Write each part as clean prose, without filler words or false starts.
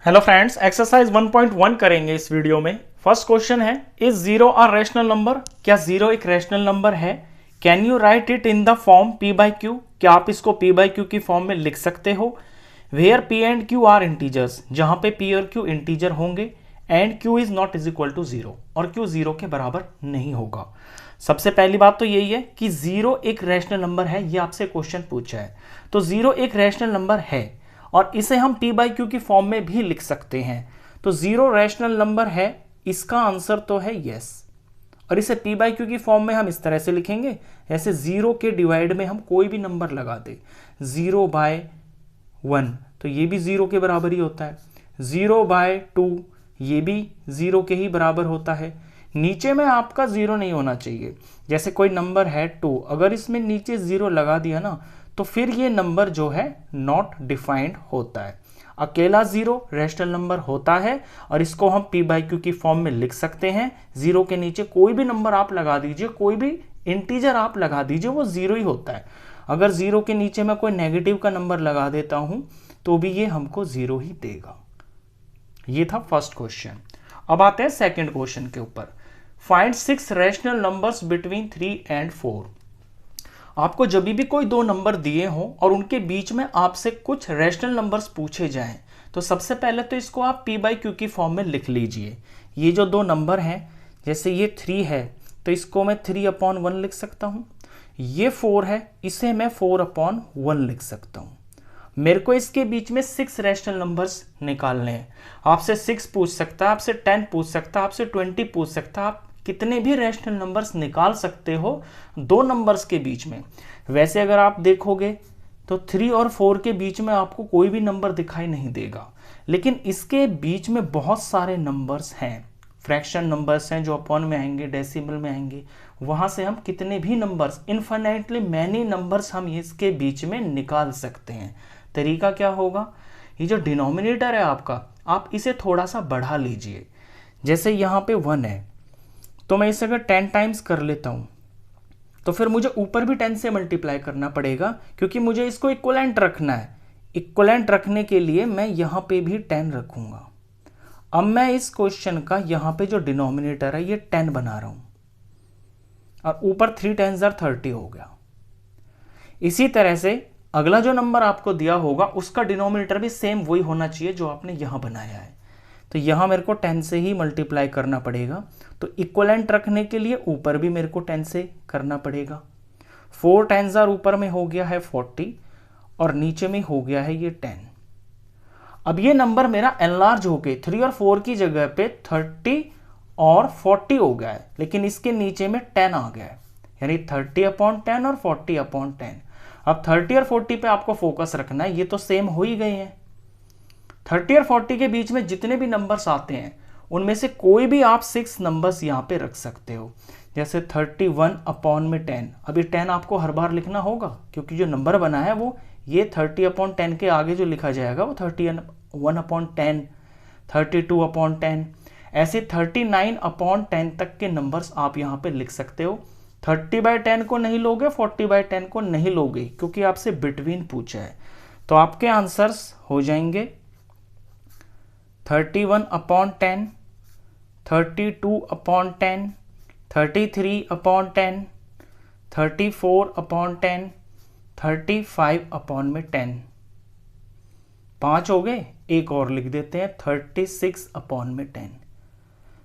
Hello friends, exercise 1.1 करेंगे इस video में। फर्स्ट क्वेश्चन है, is zero a rational number? क्या जीरो एक रैशनल नंबर है? Can you write it in the form p by q? क्या आप इसको p बाई क्यू की फॉर्म में लिख सकते हो? Where p and q are integers, जहां पे p और q इंटीजर होंगे, and q is not is equal to zero, और q जीरो के बराबर नहीं होगा। सबसे पहली बात तो यही है कि जीरो एक रैशनल नंबर है, ये आपसे क्वेश्चन पूछा है। तो जीरो एक रैशनल नंबर है और इसे हम p बाई क्यू की फॉर्म में भी लिख सकते हैं। तो जीरो रैशनल नंबर है, इसका आंसर तो है यस। और इसे p बाई क्यू की फॉर्म में हम इस तरह से लिखेंगे, ऐसे जीरो के डिवाइड में हम कोई भी नंबर लगा दे, 0/1 तो ये भी जीरो के बराबर ही होता है, 0/2 ये भी जीरो के ही बराबर होता है। नीचे में आपका जीरो नहीं होना चाहिए। जैसे कोई नंबर है 2, अगर इसमें नीचे जीरो लगा दिया ना तो फिर ये नंबर जो है नॉट डिफाइंड होता है। अकेला जीरो रैशनल नंबर होता है और इसको हम p बाई क्यू की फॉर्म में लिख सकते हैं। जीरो के नीचे कोई भी नंबर आप लगा दीजिए, कोई भी इंटीजर आप लगा दीजिए, वो जीरो ही होता है। अगर जीरो के नीचे मैं कोई नेगेटिव का नंबर लगा देता हूं तो भी ये हमको जीरो ही देगा। ये था फर्स्ट क्वेश्चन। अब आते हैं सेकंड क्वेश्चन के ऊपर। Find 6 rational numbers between 3 and 4। आपको जब भी कोई दो नंबर दिए हों और उनके बीच में आपसे कुछ रैशनल नंबर्स पूछे जाएं, तो सबसे पहले तो इसको आप p बाई क्यू की फॉर्म में लिख लीजिए। ये जो दो नंबर हैं, जैसे ये 3 है तो इसको मैं 3/1 लिख सकता हूँ। ये 4 है, इसे मैं 4/1 लिख सकता हूँ। मेरे को इसके बीच में 6 रैशनल नंबर्स निकालने हैं। आपसे 6 पूछ सकता है, आपसे 10 पूछ सकता है, आपसे 20 पूछ सकता है। आप कितने भी रैशनल नंबर्स निकाल सकते हो दो नंबर्स के बीच में। वैसे अगर आप देखोगे तो 3 और 4 के बीच में आपको कोई भी नंबर दिखाई नहीं देगा, लेकिन इसके बीच में बहुत सारे नंबर्स हैं, फ्रैक्शन नंबर्स हैं जो अपॉन में आएंगे, डेसिमल में आएंगे। वहां से हम कितने भी नंबर्स, इनफाइनाइटली मैनी नंबर्स हम इसके बीच में निकाल सकते हैं। तरीका क्या होगा, ये जो डिनोमिनेटर है आपका, आप इसे थोड़ा सा बढ़ा लीजिए। जैसे यहाँ पे 1 है तो मैं इसे अगर 10 टाइम्स कर लेता हूं तो फिर मुझे ऊपर भी 10 से मल्टीप्लाई करना पड़ेगा, क्योंकि मुझे इसको इक्वलेंट रखना है। इक्वलेंट रखने के लिए मैं यहां पे भी 10 रखूंगा। अब मैं इस क्वेश्चन का यहां पे जो डिनोमिनेटर है ये 10 बना रहा हूं और ऊपर 3 10 30 हो गया। इसी तरह से अगला जो नंबर आपको दिया होगा उसका डिनोमिनेटर भी सेम वही होना चाहिए जो आपने यहां बनाया है। तो यहां मेरे को 10 से ही मल्टीप्लाई करना पड़ेगा। तो इक्वलेंट रखने के लिए ऊपर भी मेरे को 10 से करना पड़ेगा। 4 10 ऊपर में हो गया है 40 और नीचे में हो गया है ये 10। अब ये नंबर मेरा एनलार्ज हो गए, 3 और 4 की जगह पे 30 और 40 हो गया है, लेकिन इसके नीचे में 10 आ गया है, यानी 30/10 और 40/10। अब 30 और 40 पे आपको फोकस रखना है, ये तो सेम हो ही गए हैं। 30 और 40 के बीच में जितने भी नंबर्स आते हैं उनमें से कोई भी आप 6 नंबर्स यहाँ पे रख सकते हो। जैसे 31/10, अभी 10 आपको हर बार लिखना होगा क्योंकि जो नंबर बना है वो ये 30/10 के आगे जो लिखा जाएगा वो 31/10, 32/10, ऐसे 39/10 तक के नंबर्स आप यहाँ पे लिख सकते हो। 30/10 को नहीं लोगे, 40/10 को नहीं लोगे, क्योंकि आपसे बिटवीन पूछा है। तो आपके आंसर्स हो जाएंगे 31/10, 32/10, 33/10, 34/10, 35/10। 5 हो गए, एक और लिख देते हैं 36/10।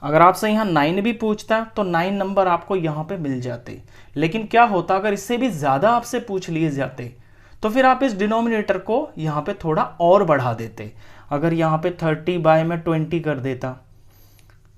अगर आपसे यहाँ 9 भी पूछता तो 9 नंबर आपको यहाँ पे मिल जाते। लेकिन क्या होता अगर इससे भी ज्यादा आपसे पूछ लिए जाते, तो फिर आप इस डिनोमिनेटर को यहाँ पे थोड़ा और बढ़ा देते। अगर यहाँ पे 30/20 कर देता,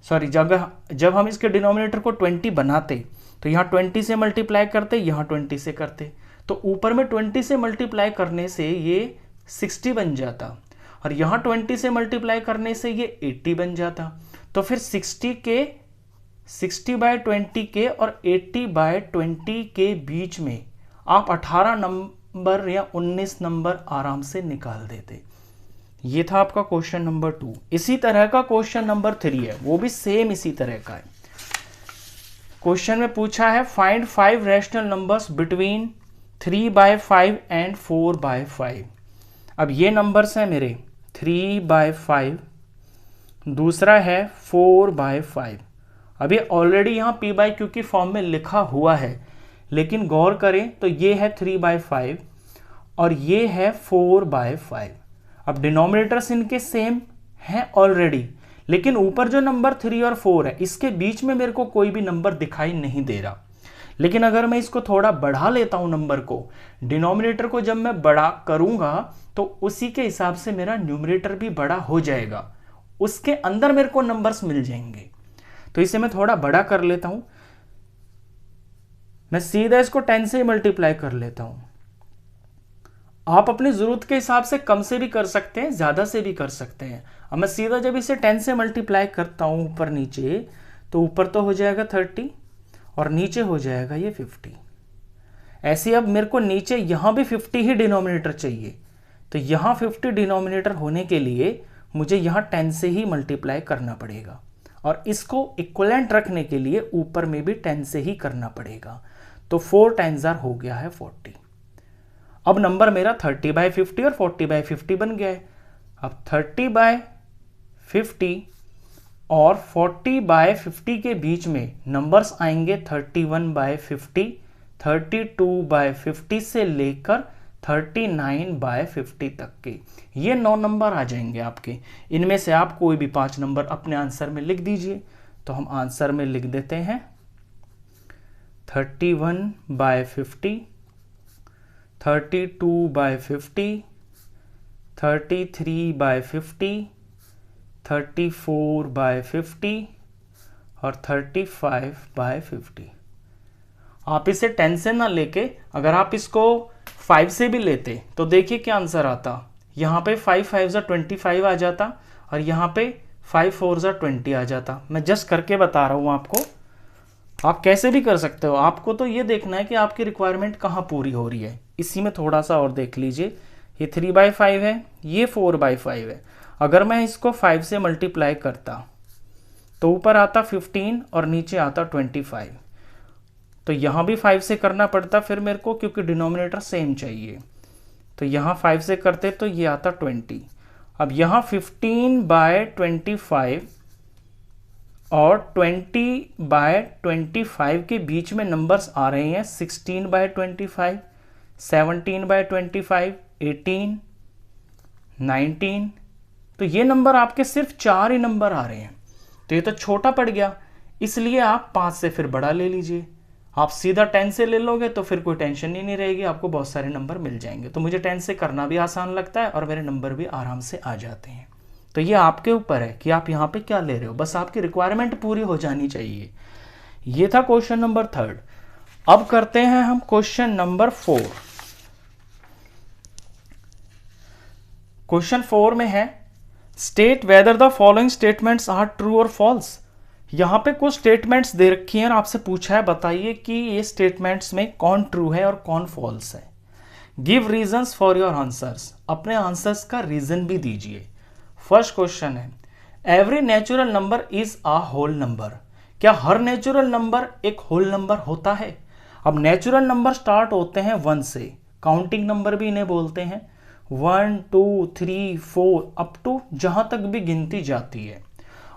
सॉरी, जब हम इसके डिनोमिनेटर को 20 बनाते तो यहाँ 20 से मल्टीप्लाई करते, यहाँ 20 से करते, तो ऊपर में 20 से मल्टीप्लाई करने से ये 60 बन जाता और यहाँ 20 से मल्टीप्लाई करने से ये 80 बन जाता। तो फिर 60/20 के और 80/20 के बीच में आप 18 नंबर या 19 नंबर आराम से निकाल देते। ये था आपका क्वेश्चन नंबर 2। इसी तरह का क्वेश्चन नंबर 3 है, वो भी सेम इसी तरह का है। क्वेश्चन में पूछा है find 5 rational numbers between 3/5 and 4/5। अब ये नंबर्स हैं मेरे 3/5, दूसरा है 4/5। अभी ऑलरेडी यहाँ p/q की फॉर्म में लिखा हुआ है, लेकिन गौर करें तो ये है 3/5 और ये है 4/5। अब डिनोमिनेटर्स इनके सेम हैं ऑलरेडी, लेकिन ऊपर जो नंबर 3 और 4 है इसके बीच में मेरे को कोई भी नंबर दिखाई नहीं दे रहा। लेकिन अगर मैं इसको थोड़ा बढ़ा लेता हूं नंबर को, डिनोमिनेटर को जब मैं बड़ा करूंगा तो उसी के हिसाब से मेरा न्यूमरेटर भी बड़ा हो जाएगा, उसके अंदर मेरे को नंबर्स मिल जाएंगे। तो इसे मैं थोड़ा बड़ा कर लेता हूं, मैं सीधा इसको 10 से मल्टीप्लाई कर लेता हूं। आप अपनी जरूरत के हिसाब से कम से भी कर सकते हैं, ज्यादा से भी कर सकते हैं। अब मैं सीधा जब इसे 10 से मल्टीप्लाई करता हूं ऊपर नीचे, तो ऊपर तो हो जाएगा 30 और नीचे हो जाएगा ये 50। ऐसे अब मेरे को नीचे यहां भी 50 ही डिनोमिनेटर चाहिए, तो यहां 50 डिनोमिनेटर होने के लिए मुझे यहां 10 से ही मल्टीप्लाई करना पड़ेगा, और इसको इक्विवेलेंट रखने के लिए ऊपर में भी 10 से ही करना पड़ेगा। तो 4 टाइम्स हो गया है 40। अब नंबर मेरा 30/50 और 40/50 बन गया है। अब 30/50 और 40/50 के बीच में नंबर्स आएंगे 31/50, 32/50 से लेकर 39/50 तक के। ये 9 नंबर आ जाएंगे आपके। इनमें से आप कोई भी 5 नंबर अपने आंसर में लिख दीजिए। तो हम आंसर में लिख देते हैं 31/50, 32/50, 33/50, 34/50 और 35/50। आप इसे 10 से ना लेके अगर आप इसको 5 से भी लेते तो देखिए क्या आंसर आता। यहाँ पे 5 5 25 आ जाता और यहाँ पे 5 4 20 आ जाता। मैं जस्ट करके बता रहा हूँ आपको, आप कैसे भी कर सकते हो। आपको तो ये देखना है कि आपकी रिक्वायरमेंट कहाँ पूरी हो रही है। इसी में थोड़ा सा और देख लीजिए, ये 3/5 है, ये 4/5 है। अगर मैं इसको 5 से मल्टीप्लाई करता तो ऊपर आता 15 और नीचे आता 25। तो यहाँ भी 5 से करना पड़ता फिर मेरे को, क्योंकि डिनोमिनेटर सेम चाहिए। तो यहाँ 5 से करते तो ये आता 20। अब यहाँ 15/25 और 20/25 के बीच में नंबर्स आ रहे हैं 16/25, 17/25, 18, 19। तो ये नंबर आपके सिर्फ 4 ही नंबर आ रहे हैं, तो ये तो छोटा पड़ गया, इसलिए आप 5 से फिर बड़ा ले लीजिए। आप सीधा 10 से ले लोगे तो फिर कोई टेंशन ही नहीं रहेगी, आपको बहुत सारे नंबर मिल जाएंगे। तो मुझे 10 से करना भी आसान लगता है और मेरे नंबर भी आराम से आ जाते हैं। तो ये आपके ऊपर है कि आप यहाँ पे क्या ले रहे हो, बस आपकी रिक्वायरमेंट पूरी हो जानी चाहिए। ये था क्वेश्चन नंबर 3। अब करते हैं हम क्वेश्चन नंबर 4। क्वेश्चन 4 में है state whether the following statements are true और फॉल्स। यहां पे कुछ स्टेटमेंट्स दे रखी हैं और आपसे पूछा है बताइए कि ये स्टेटमेंट्स में कौन ट्रू है और कौन फॉल्स है। Give reasons for your answers, अपने आंसर्स का रीजन भी दीजिए। फर्स्ट क्वेश्चन है every natural number is a whole number. क्या हर नेचुरल नंबर एक होल नंबर होता है? अब नेचुरल नंबर स्टार्ट होते हैं 1 से, काउंटिंग नंबर भी इन्हें बोलते हैं। 1 2 3 4 अप टू जहां तक भी गिनती जाती है।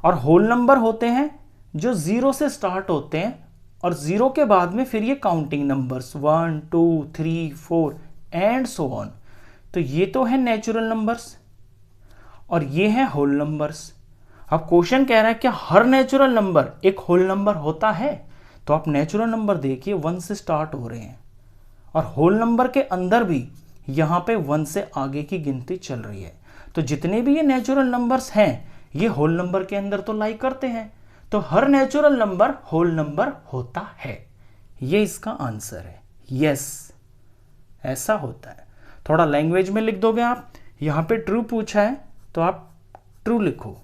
और होल नंबर होते हैं जो 0 से स्टार्ट होते हैं और 0 के बाद में फिर ये counting numbers 1 2 3 4 and so on. तो ये तो है नेचुरल नंबर्स और ये है होल नंबर्स। अब क्वेश्चन कह रहा है क्या हर नेचुरल नंबर एक होल नंबर होता है? तो आप नेचुरल नंबर देखिए 1 से स्टार्ट हो रहे हैं और होल नंबर के अंदर भी यहां पे 1 से आगे की गिनती चल रही है। तो जितने भी ये नेचुरल नंबर्स हैं ये होल नंबर के अंदर तो लाई करते हैं। तो हर नेचुरल नंबर होल नंबर होता है, ये इसका आंसर है। यस, ऐसा होता है। थोड़ा लैंग्वेज में लिख दोगे आप। यहां पे ट्रू पूछा है तो आप ट्रू लिखो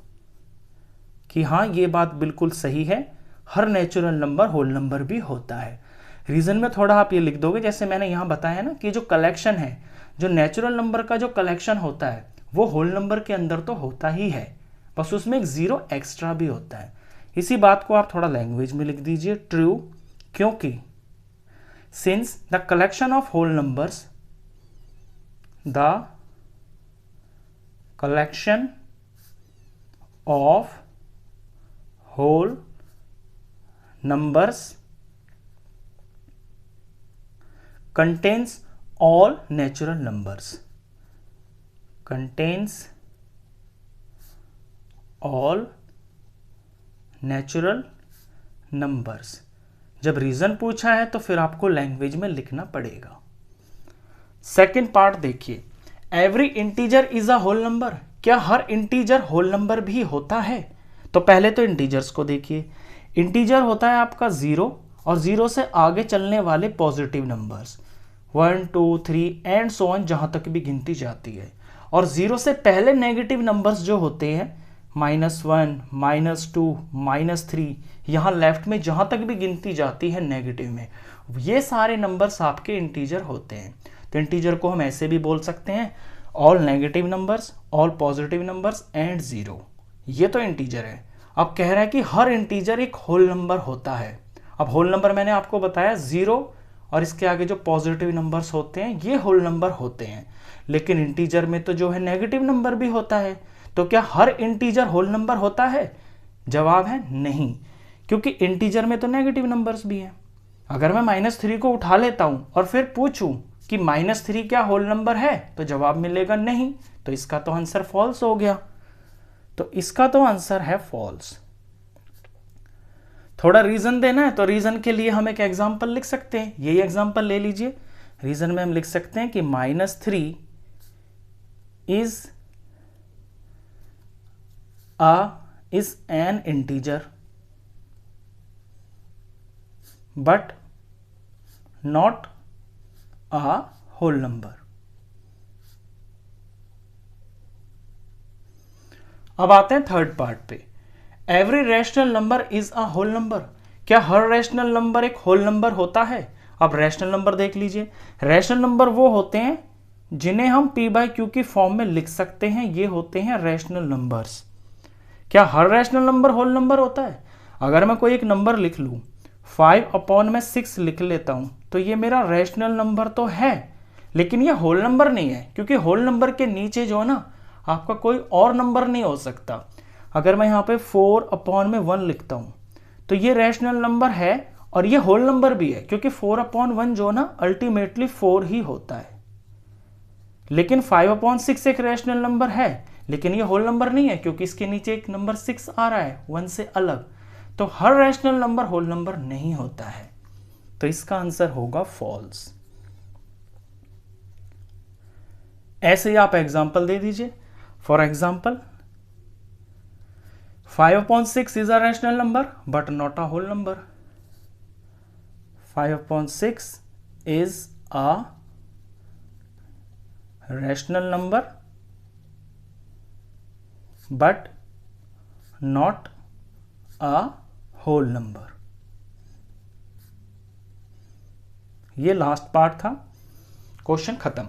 कि हाँ ये बात बिल्कुल सही है, हर नेचुरल नंबर होल नंबर भी होता है। रीजन में थोड़ा आप ये लिख दोगे, जैसे मैंने यहां बताया ना कि जो कलेक्शन है, जो नेचुरल नंबर का जो कलेक्शन होता है वो होल नंबर के अंदर तो होता ही है, बस उसमें एक 0 एक्स्ट्रा भी होता है। इसी बात को आप थोड़ा लैंग्वेज में लिख दीजिए ट्रू, क्योंकि since the collection of whole numbers, the collection of whole numbers contains all natural numbers, contains all natural numbers। जब रीजन पूछा है तो फिर आपको लैंग्वेज में लिखना पड़ेगा। सेकंड पार्ट देखिए, every integer is a whole number. क्या हर इंटीजर होल नंबर भी होता है? तो पहले तो इंटीजर्स को देखिए। इंटीजर होता है आपका 0 और 0 से आगे चलने वाले positive numbers 1 2 3 and so on, जहां तक भी गिनती जाती है। और 0 से पहले नेगेटिव नंबर्स जो होते हैं -1 -2 -3, यहाँ लेफ्ट में जहां तक भी गिनती जाती है नेगेटिव में, ये सारे नंबर्स आपके इंटीजर होते हैं। तो इंटीजर को हम ऐसे भी बोल सकते हैं, all negative numbers, all positive numbers and 0। ये तो इंटीजर है। अब कह रहा है कि हर इंटीजर एक होल नंबर होता है। अब होल नंबर मैंने आपको बताया 0 और इसके आगे जो पॉजिटिव नंबर्स होते हैं ये होल नंबर होते हैं। लेकिन इंटीजर में तो जो है नेगेटिव नंबर भी होता है। तो क्या हर इंटीजर होल नंबर होता है? जवाब है नहीं, क्योंकि इंटीजर में तो नेगेटिव नंबर्स भी हैं। अगर मैं -3 को उठा लेता हूं और फिर पूछूं कि -3 क्या होल नंबर है, तो जवाब मिलेगा नहीं। तो इसका तो आंसर फॉल्स हो गया। तो इसका तो आंसर है फॉल्स। थोड़ा रीजन देना है तो रीजन के लिए हम एक एग्जांपल लिख सकते हैं। यही एग्जांपल ले लीजिए। रीजन में हम लिख सकते हैं कि -3 is an integer but not a whole number। अब आते हैं थर्ड पार्ट पे। Every rational number is a whole number. क्या हर रैशनल नंबर एक होल नंबर होता है? अब रैशनल नंबर देख लीजिए। रैशनल नंबर वो होते हैं जिन्हें हम p/q की फॉर्म में लिख सकते हैं, ये होते हैं रैशनल नंबर्स। क्या हर रैशनल नंबर होल नंबर होता है? अगर मैं कोई एक नंबर लिख लूं, 5/6 लिख लेता हूं, तो ये मेरा रैशनल नंबर तो है, लेकिन ये होल नंबर नहीं है, क्योंकि होल नंबर के नीचे जो है ना आपका कोई और नंबर नहीं हो सकता। अगर मैं यहाँ पे 4/1 लिखता हूँ तो ये रैशनल नंबर है और ये होल नंबर भी है, क्योंकि 4/1 जो ना अल्टीमेटली 4 ही होता है। लेकिन 5/6 एक रैशनल नंबर है, लेकिन ये होल नंबर नहीं है, क्योंकि इसके नीचे एक नंबर 6 आ रहा है 1 से अलग। तो हर रैशनल नंबर होल नंबर नहीं होता है। तो इसका आंसर होगा फॉल्स। ऐसे ही आप एग्जांपल दे दीजिए। For example 5/6 is a rational number but not a whole number। 5/6 is a rational number but not a whole number। ये लास्ट पार्ट था। क्वेश्चन खत्म।